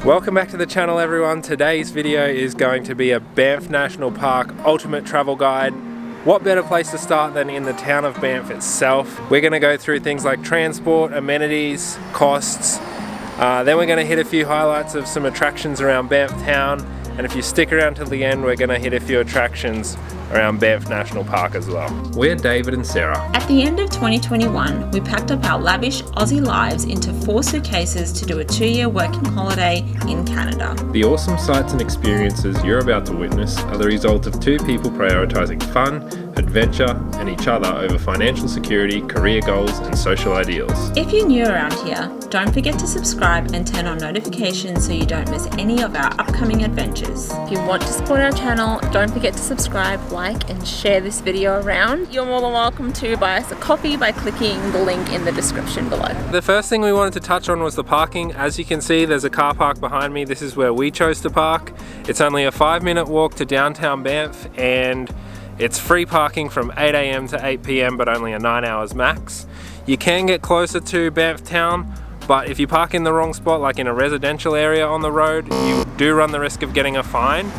Welcome back to the channel, everyone. Today's video is going to be a Banff National Park ultimate travel guide. What better place to start than in the town of Banff itself? We're going to go through things like transport, amenities, costs. Then we're going to hit a few highlights of some attractions around Banff town. And if you stick around till the end, we're going to hit a few attractions around Banff National Park as well. We're David and Sarah. At the end of 2021, we packed up our lavish Aussie lives into 4 suitcases to do a 2-year working holiday in Canada. The awesome sights and experiences you're about to witness are the result of 2 people prioritising fun, adventure and each other over financial security, career goals and social ideals. If you're new around here, don't forget to subscribe and turn on notifications so you don't miss any of our upcoming adventures. If you want to support our channel, don't forget to subscribe, like and share this video around. You're more than welcome to buy us a coffee by clicking the link in the description below. The first thing we wanted to touch on was the parking. As you can see, there's a car park behind me. This is where we chose to park. It's only a 5-minute walk to downtown Banff and it's free parking from 8 AM to 8 PM but only a 9 hours max. You can get closer to Banff town, but if you park in the wrong spot, like in a residential area on the road, you do run the risk of getting a fine.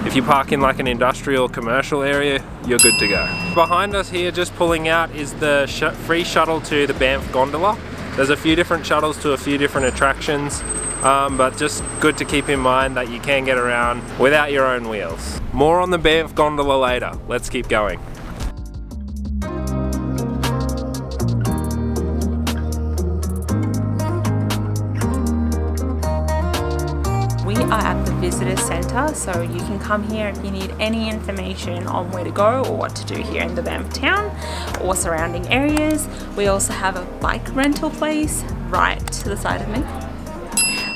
If you park in like an industrial commercial area, you're good to go. Behind us here, just pulling out, is the free shuttle to the Banff Gondola. There's a few different shuttles to a few different attractions, but just good to keep in mind that you can get around without your own wheels. More on the Banff Gondola later. Let's keep going. We are at the visitor centre, so you can come here if you need any information on where to go or what to do here in the Banff town or surrounding areas. We also have a bike rental place right to the side of me,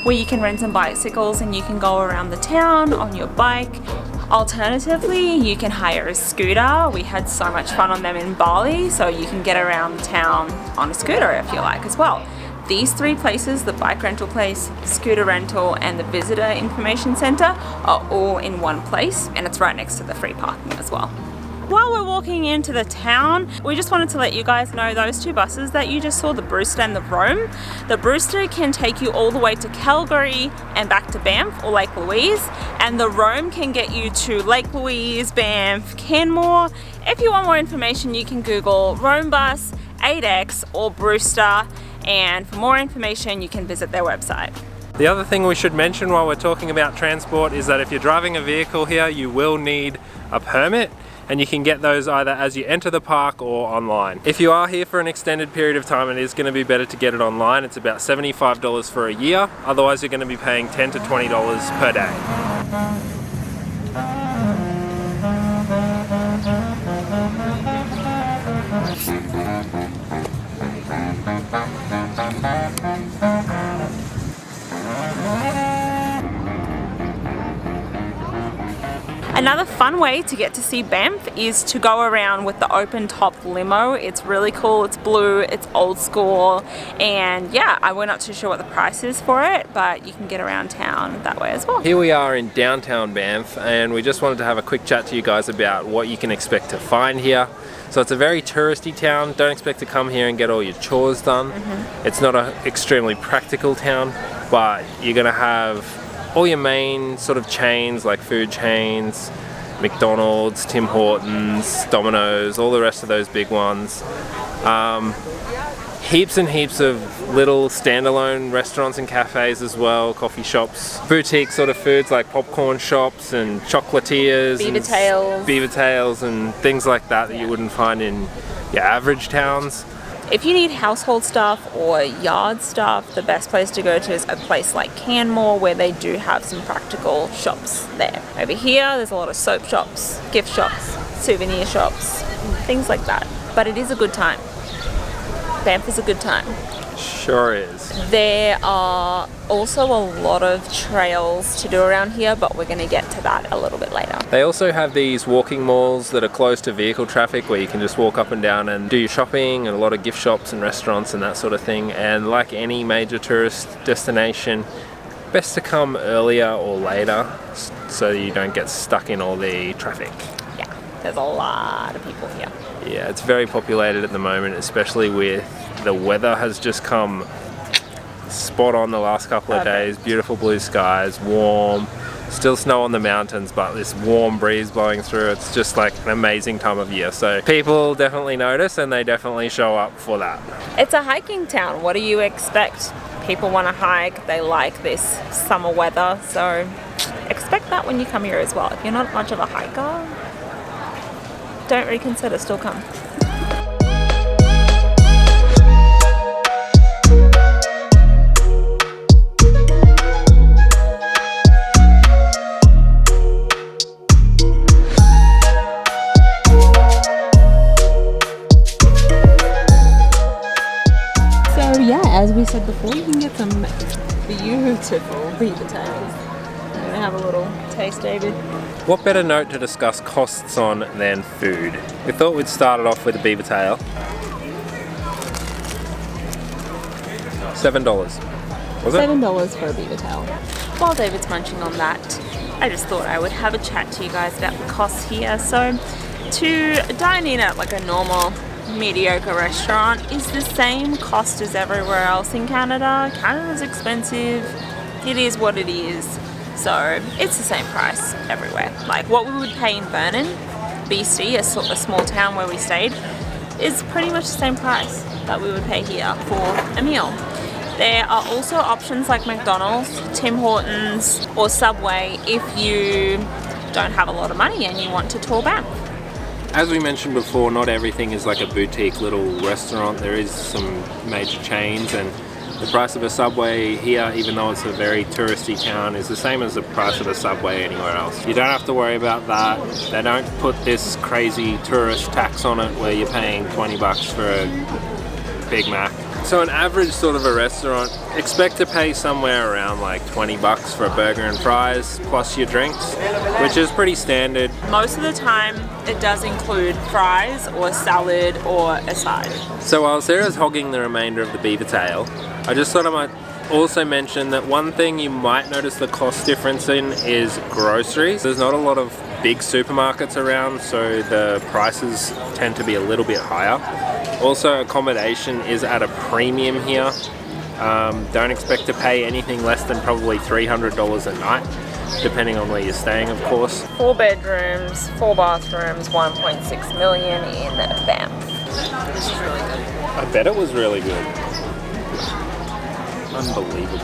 where you can rent some bicycles and you can go around the town on your bike. Alternatively, you can hire a scooter. We had so much fun on them in Bali, so you can get around town on a scooter if you like as well. These 3 places, the bike rental place, scooter rental and the visitor information centre, are all in one place and it's right next to the free parking as well. While we're walking into the town, we just wanted to let you guys know those 2 buses that you just saw, the Brewster and the Rome. The Brewster can take you all the way to Calgary and back to Banff or Lake Louise, and the Rome can get you to Lake Louise, Banff, Canmore. If you want more information, you can Google Rome Bus, 8X or Brewster, and for more information you can visit their website. The other thing we should mention while we're talking about transport is that if you're driving a vehicle here, you will need a permit, and you can get those either as you enter the park or online. If you are here for an extended period of time, it is going to be better to get it online. It's about $75 for a year, otherwise you're going to be paying $10 to $20 per day. Another fun way to get to see Banff is to go around with the open top limo. It's really cool, it's blue, it's old school, and yeah, we're not too sure what the price is for it, but you can get around town that way as well. Here we are in downtown Banff, and we just wanted to have a quick chat to you guys about what you can expect to find here. So it's a very touristy town. Don't expect to come here and get all your chores done. It's not an extremely practical town, but you're gonna have all your main sort of chains like food chains, McDonald's, Tim Hortons, Domino's, all the rest of those big ones. Heaps and heaps of little standalone restaurants and cafes as well, coffee shops, boutique sort of foods like popcorn shops and chocolatiers, beaver tails and things like that that you wouldn't find in your average towns. If you need household stuff or yard stuff, the best place to go to is a place like Canmore, where they do have some practical shops there. Over here, there's a lot of soap shops, gift shops, souvenir shops, things like that. But it is a good time. Banff is a good time. Sure is. There are also a lot of trails to do around here, but we're going to get to that a little bit later. They also have these walking malls that are close to vehicle traffic where you can just walk up and down and do your shopping, and a lot of gift shops and restaurants and that sort of thing. And like any major tourist destination, best to come earlier or later so you don't get stuck in all the traffic. Yeah, there's a lot of people here. Yeah, it's very populated at the moment, especially with the weather has just come spot on the last couple of days. Beautiful blue skies, warm, still snow on the mountains, but this warm breeze blowing through. It's just like an amazing time of year. So people definitely notice and they definitely show up for that. It's a hiking town. What do you expect? People want to hike. They like this summer weather. So expect that when you come here as well. If you're not much of a hiker, don't reconsider, still come. As we said before, you can get some beautiful beaver tails. I'm gonna have a little taste, David. What better note to discuss costs on than food? We thought we'd start it off with a beaver tail. $7. Was it? $7 for a beaver tail. While David's munching on that, I just thought I would have a chat to you guys about the costs here. So to dine in at like a normal mediocre restaurant is the same cost as everywhere else in Canada. Canada's expensive. It is what it is. So it's the same price everywhere. Like what we would pay in Vernon, BC, a small town where we stayed, is pretty much the same price that we would pay here for a meal. There are also options like McDonald's, Tim Hortons or Subway if you don't have a lot of money and you want to tour Banff. As we mentioned before, not everything is like a boutique little restaurant. There is some major chains, and the price of a Subway here, even though it's a very touristy town, is the same as the price of a Subway anywhere else. You don't have to worry about that. They don't put this crazy tourist tax on it where you're paying $20 for a Big Mac. So an average sort of a restaurant, expect to pay somewhere around like $20 for a burger and fries plus your drinks, which is pretty standard. Most of the time it does include fries or salad or a side. So while Sarah's hogging the remainder of the beaver tail, I just thought I might also mention that one thing you might notice the cost difference in is groceries. There's not a lot of big supermarkets around, so the prices tend to be a little bit higher. Also, accommodation is at a premium here. Don't expect to pay anything less than probably $300 a night, depending on where you're staying, of course. 4 bedrooms, 4 bathrooms, 1.6 million in Banff. This is really good. I bet it was really good. Unbelievable.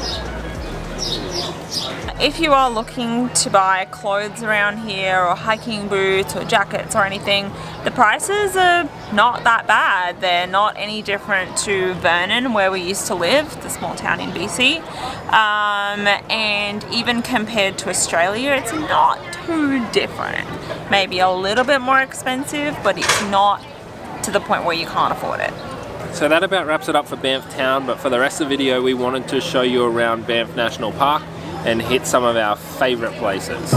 If you are looking to buy clothes around here or hiking boots or jackets or anything, the prices are not that bad. They're not any different to Vernon, where we used to live, the small town in BC. And even compared to Australia, it's not too different. Maybe a little bit more expensive, but it's not to the point where you can't afford it. So that about wraps it up for Banff Town, but for the rest of the video we wanted to show you around Banff National Park and hit some of our favourite places.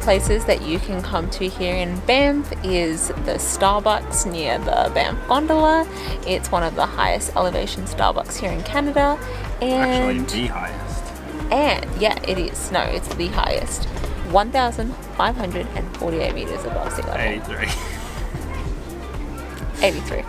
Places that you can come to here in Banff is the Starbucks near the Banff Gondola. It's one of the highest elevation Starbucks here in Canada, and actually the highest. And yeah, it is. No, it's the highest. 1,548 meters above sea level. 83.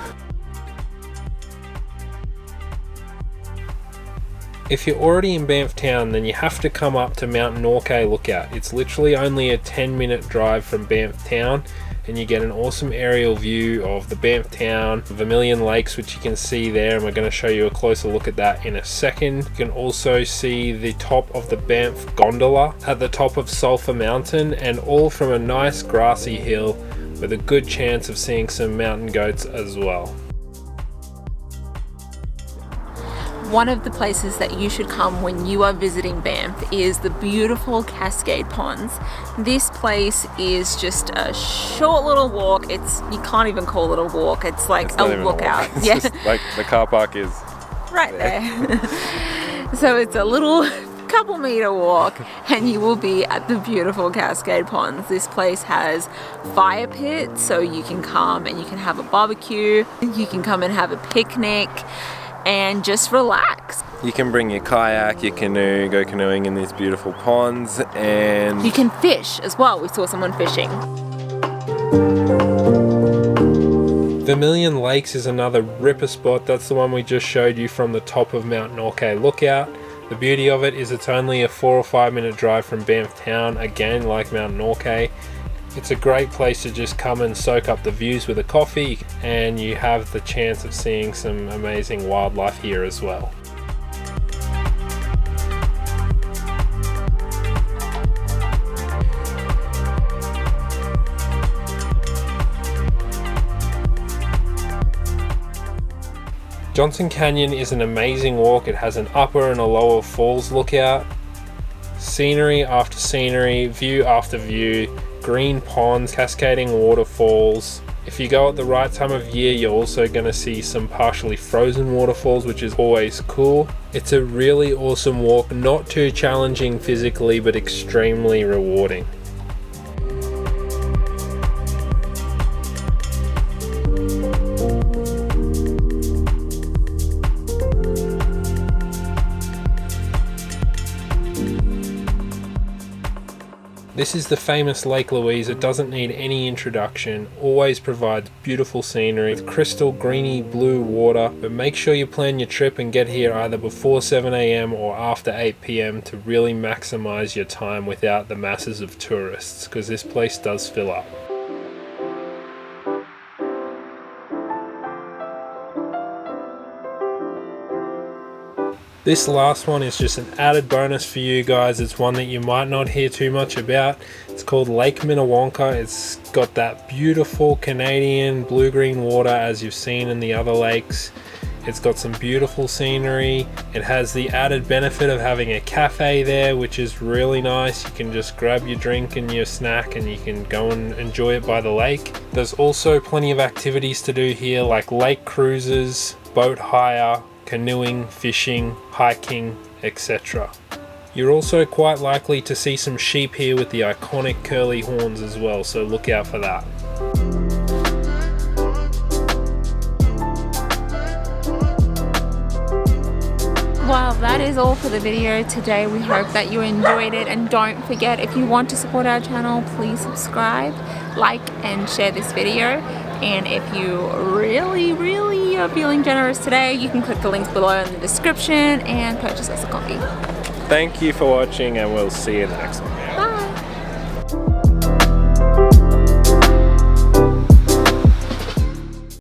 If you're already in Banff Town, then you have to come up to Mount Norquay Lookout. It's literally only a 10-minute drive from Banff Town, and you get an awesome aerial view of the Banff Town, Vermilion Lakes, which you can see there, and we're going to show you a closer look at that in a second. You can also see the top of the Banff Gondola at the top of Sulphur Mountain, and all from a nice grassy hill with a good chance of seeing some mountain goats as well. one of the places that you should come when you are visiting Banff is the beautiful Cascade Ponds. This place is just a short little walk. You can't even call it a walk. It's like a lookout. It's just like the car park is right there. So it's a little couple meter walk and you will be at the beautiful Cascade Ponds. This place has fire pits, so you can come and you can have a barbecue. You can come and have a picnic and just relax. You can bring your kayak, your canoe, go canoeing in these beautiful ponds, and you can fish as well. We saw someone fishing. Vermilion Lakes is another ripper spot. That's the one we just showed you from the top of Mount Norquay Lookout. The beauty of it is it's only a 4 or 5 minute drive from Banff town, again like Mount Norquay. It's a great place to just come and soak up the views with a coffee, and you have the chance of seeing some amazing wildlife here as well. Johnson Canyon is an amazing walk. It has an upper and a lower falls lookout. Scenery after scenery, view after view, green ponds, cascading waterfalls. If you go at the right time of year, you're also going to see some partially frozen waterfalls, which is always cool. It's a really awesome walk, not too challenging physically, but extremely rewarding. This is the famous Lake Louise. It doesn't need any introduction, always provides beautiful scenery with crystal greeny blue water, but make sure you plan your trip and get here either before 7 AM or after 8 PM to really maximize your time without the masses of tourists, because this place does fill up. This last one is just an added bonus for you guys. It's one that you might not hear too much about. It's called Lake Minnewanka. It's got that beautiful Canadian blue-green water as you've seen in the other lakes. It's got some beautiful scenery. It has the added benefit of having a cafe there, which is really nice. You can just grab your drink and your snack and you can go and enjoy it by the lake. There's also plenty of activities to do here, like lake cruises, boat hire, canoeing, fishing, hiking, etc. You're also quite likely to see some sheep here with the iconic curly horns as well, so look out for that. Well, that is all for the video today. We hope that you enjoyed it, and don't forget, if you want to support our channel, please subscribe, like and share this video. And if you really are feeling generous today, you can click the links below in the description and purchase us a coffee. Thank you for watching, and we'll see you in the next one. Bye.